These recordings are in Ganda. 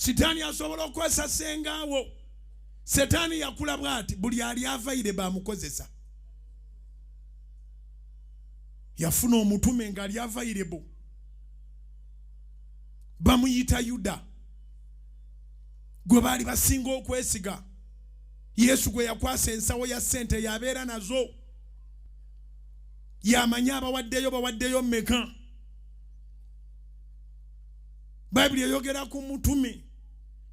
sitani asobola okwesa sengawo. Sitani yakula bwati buli ali avaire bamukozesa. Yafuna omutume nga ali avaire bo. Bamuyita Yuda. Gwe bali basinga okwesiga. Yesu gwe yakwasa ensawo ya sente yabeera nazo. Yamanya bawaddeyo mmeka. Bayibuli eyogera ku mutume.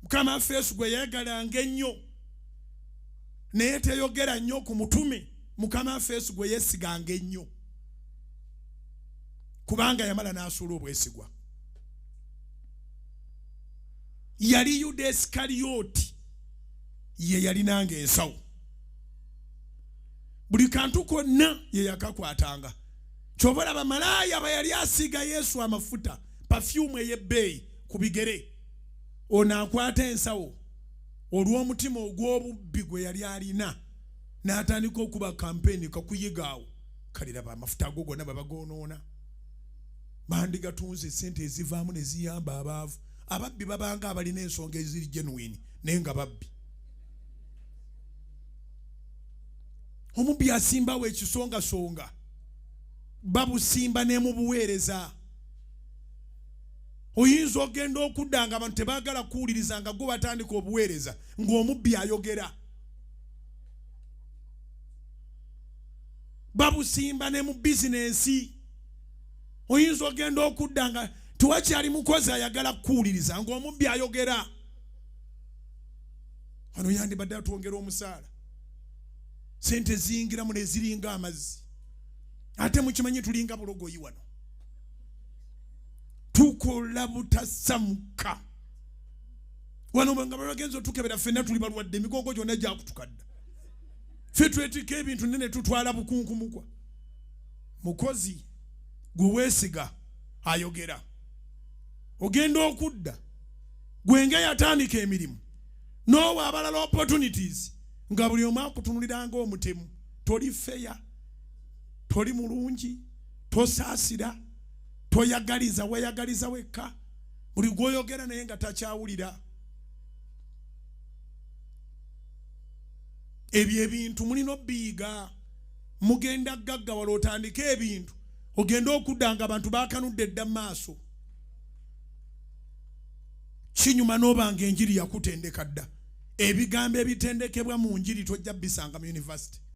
Mukama waffe Yesu gwe yeegalanga ennyo. Naye teyogera nnyo ku mutume. Mukama waffe Yesu gwe yeesiganga ennyo. Kubanga yamala n'asuula obwesigwa. Yali Yuda Iskariyoti ye yali nange ensawo. Buli kantu konna ye yakakwatanga. Kyova abamalaya bayali asiga Yesu amafuta perfume ey'ebbeeyi ku bigere. Ono akwata ensawo olw'omutima ogw'obubbi gwe yali alina n'atandika okuba kampeni kakuyigaawo. Kaliraba amafuta ago gonna babagonoona. Bandi gatunze sente ezivaamu ne ziyamba abaavu. Ababbi babanga abalina ensonga eziri genuine naye nga babbi. Omubbi asimbawo ekisongasonga babusimba ne mu buweereza. Oyinza ogenda okudda nga abantu tebaagala kuwuliriza nga gwe batandika obuweereza ng'omubbi ayogera. Babusimba ne mu bizinensi. Oyinza ogenda okudda nga tewakyali mukozi ayagala kuwuliriza ng'omubbi ayogera. Wano yandibadde atwongera omusaala. Sente ziyingiramu ne ziringa amazzi. Ate mukimanyi tulinga bulogoyi wano. Tukola butasamuka. Wano nga bagenzo tukebera ffenna tuli balwadde emigongo gyonna gyakutukadda. Ffe twetika ebintu nene tutwala bukunkumukwa. Mukozi gwe weesiga ayogera. Ogenda okudda gwe nga yatandika emirimu n'owa abalala opportunities nga buli omu akutunuliranga omutemu. Toli feya, toli mulungi, tosaasira, toyagaliza, weyagaliza wekka. Buli gwoyogera naye nga takyawulira. Ebyo ebintu mulina obbiyiga. Mugenda gaggawala otandika ebintu. Ogenda okudda nga abantu baakanudde dda mu maaso. Kinyuma n'obanga enjiri yakutendeka dda. Ebigambo ebitendekebwa mu njiri tojja bisanga mu university.